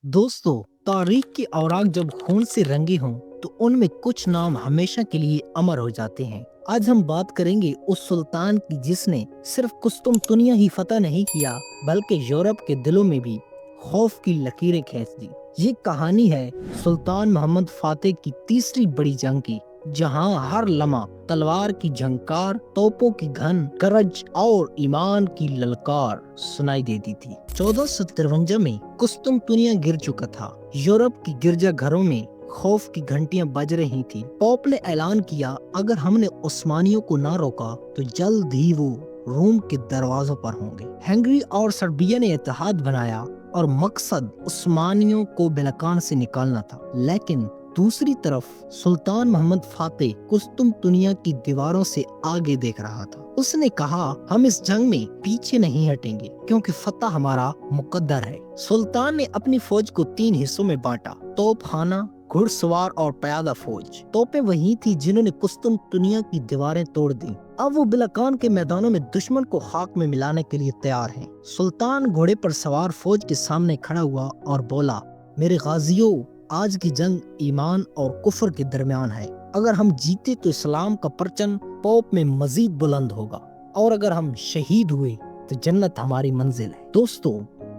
दोस्तों, तारीख की औराक जब खून से रंगी हों तो उनमें कुछ नाम हमेशा के लिए अमर हो जाते हैं। आज हम बात करेंगे उस सुल्तान की जिसने सिर्फ कुस्तुनतुनिया ही फतह नहीं किया बल्कि यूरोप के दिलों में भी खौफ की लकीरें खींच दी। ये कहानी है सुल्तान मोहम्मद फातेह की तीसरी बड़ी जंग की, जहां हर लम्हा तलवार की झंकार, तोपों की घन गरज और ईमान की ललकार सुनाई देती थी। 1453 में कुस्तुनतुनिया गिर चुका था। यूरोप की गिरजा घरों में खौफ की घंटियां बज रही थी। पोप ने ऐलान किया, अगर हमने उस्मानियों को ना रोका तो जल्द ही वो रोम के दरवाजों पर होंगे। हंगरी और सर्बिया ने इत्तेहाद बनाया और मकसद उस्मानियों को बेलकान से निकालना था। लेकिन दूसरी तरफ सुल्तान मोहम्मद फातेह कुस्तुनतुनिया की दीवारों से आगे देख रहा था। उसने कहा, हम इस जंग में पीछे नहीं हटेंगे क्योंकि फतह हमारा मुकद्दर है। सुल्तान ने अपनी फौज को 3 हिस्सों में बांटा: तोपखाना, घुड़सवार और प्यादा फौज। तोपें वही थी जिन्होंने कुस्तुनतुनिया की दीवारें तोड़ दी। अब वो बिलकान के मैदानों में दुश्मन को खाक में मिलाने के लिए तैयार हैं। सुल्तान घोड़े पर सवार फौज के सामने खड़ा हुआ और बोला, मेरे गाजियों, आज की जंग ईमान और कुफर के दरमियान है। अगर हम जीते तो इस्लाम का परचम पोप में मजीद बुलंद होगा, और अगर हम शहीद हुए तो जन्नत हमारी मंजिल है। दोस्तों,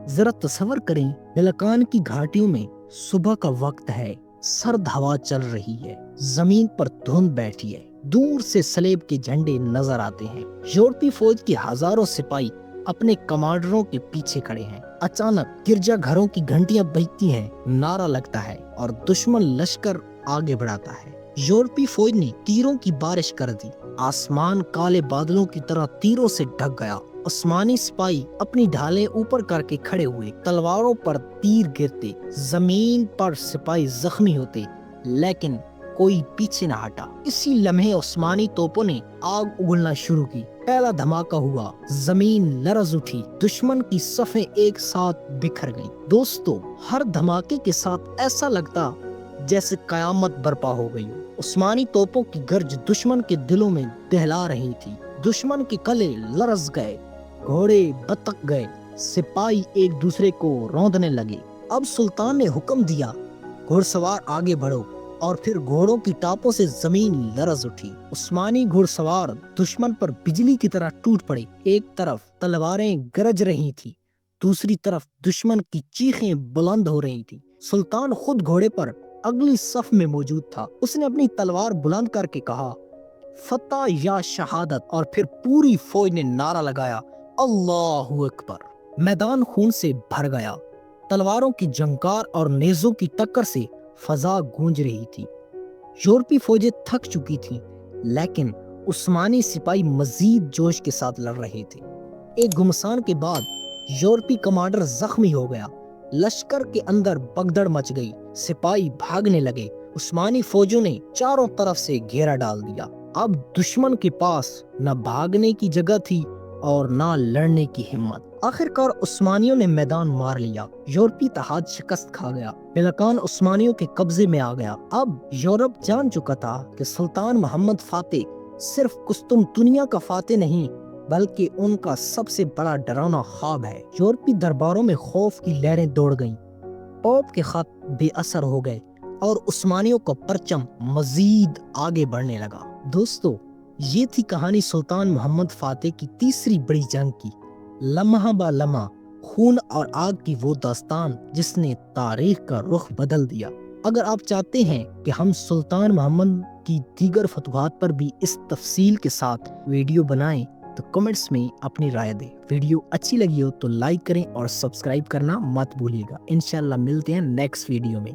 जरा तसव्वुर करें, बिलकान की घाटियों में सुबह का वक्त है, सर्द हवा चल रही है, जमीन पर धुंध बैठी है, दूर से सलेब के झंडे नजर आते हैं। यूरोपीय फौज की हजारों सिपाही अपने कमांडरों के पीछे खड़े हैं। अचानक गिरजा घरों की घंटियां बजती हैं, नारा लगता है और दुश्मन लश्कर आगे बढ़ाता है। यूरोपीय फौज ने तीरों की बारिश कर दी। आसमान काले बादलों की तरह तीरों से ढक गया। उस्मानी सिपाही अपनी ढालें ऊपर करके खड़े हुए, तलवारों पर तीर गिरते, जमीन पर सिपाही जख्मी होते, लेकिन कोई पीछे न हटा। इसी लम्हे उस्मानी तोपों ने आग उगलना शुरू की। पहला धमाका हुआ, जमीन लरज उठी, दुश्मन की सफ़ें एक साथ बिखर गईं। दोस्तों, हर धमाके के साथ ऐसा लगता जैसे कयामत बर्पा हो गई हो। उस्मानी तोपों की गर्ज दुश्मन के दिलों में दहला रही थी। दुश्मन के कले लरज गए, घोड़े बतक गए, सिपाही एक दूसरे को रौंदने लगे। अब सुल्तान ने हुक्म दिया, घुड़सवार आगे बढ़ो, और फिर घोड़ों की टापों से जमीन लरज उठी। उस्मानी घुड़सवार दुश्मन पर बिजली की तरह टूट पड़े। एक तरफ तलवारें गरज रही थी, दूसरी तरफ दुश्मन की चीखें बुलंद हो रही थी। सुल्तान खुद घोड़े पर अगली सफ में मौजूद था। उसने अपनी तलवार बुलंद करके कहा, फतह या शहादत, और फिर पूरी फौज ने नारा लगाया, अल्लाहु अकबर। मैदान खून से भर गया। तलवारों की झंकार और नेज़ों की टक्कर से फजा गूंज रही थी। यूरोपीय फौजें थक चुकी थीं, लेकिन उस्मानी सिपाही मजीद जोश के साथ लड़ रहे थे। एक घुमसान के बाद यूरोपीय कमांडर जख्मी हो गया। लश्कर के अंदर भगदड़ मच गई, सिपाही भागने लगे। उस्मानी फौजों ने चारों तरफ से घेरा डाल दिया। अब दुश्मन के पास न भागने की जगह थी और न लड़ने की हिम्मत। आखिरकार उस्मानियों ने मैदान मार लिया। यूरोपीय इत्तेहाद शिकस्त खा गया। बिलकान उस्मानियों के कब्जे में आ गया। अब यूरोप जान चुका था कि सुल्तान मोहम्मद फातेह सिर्फ कुस्तुनतुनिया का फातेह नहीं, बल्कि उनका सबसे बड़ा डरावना ख्वाब है। यूरोपीय दरबारों में खौफ की लहरें दौड़ गईं। पोप के खत बेअसर हो गए और उस्मानियों का परचम मजीद आगे बढ़ने लगा। दोस्तों, ये थी कहानी सुल्तान मोहम्मद फातेह की तीसरी बड़ी जंग की। लम्हा बा लम्हा खून और आग की वो दास्तान जिसने तारीख का रुख बदल दिया। अगर आप चाहते हैं कि हम सुल्तान मोहम्मद की दीगर फतवाहत पर भी इस तफसील के साथ वीडियो बनाएं तो कमेंट्स में अपनी राय दें। वीडियो अच्छी लगी हो तो लाइक करें और सब्सक्राइब करना मत भूलिएगा। इंशाल्लाह मिलते हैं नेक्स्ट वीडियो में।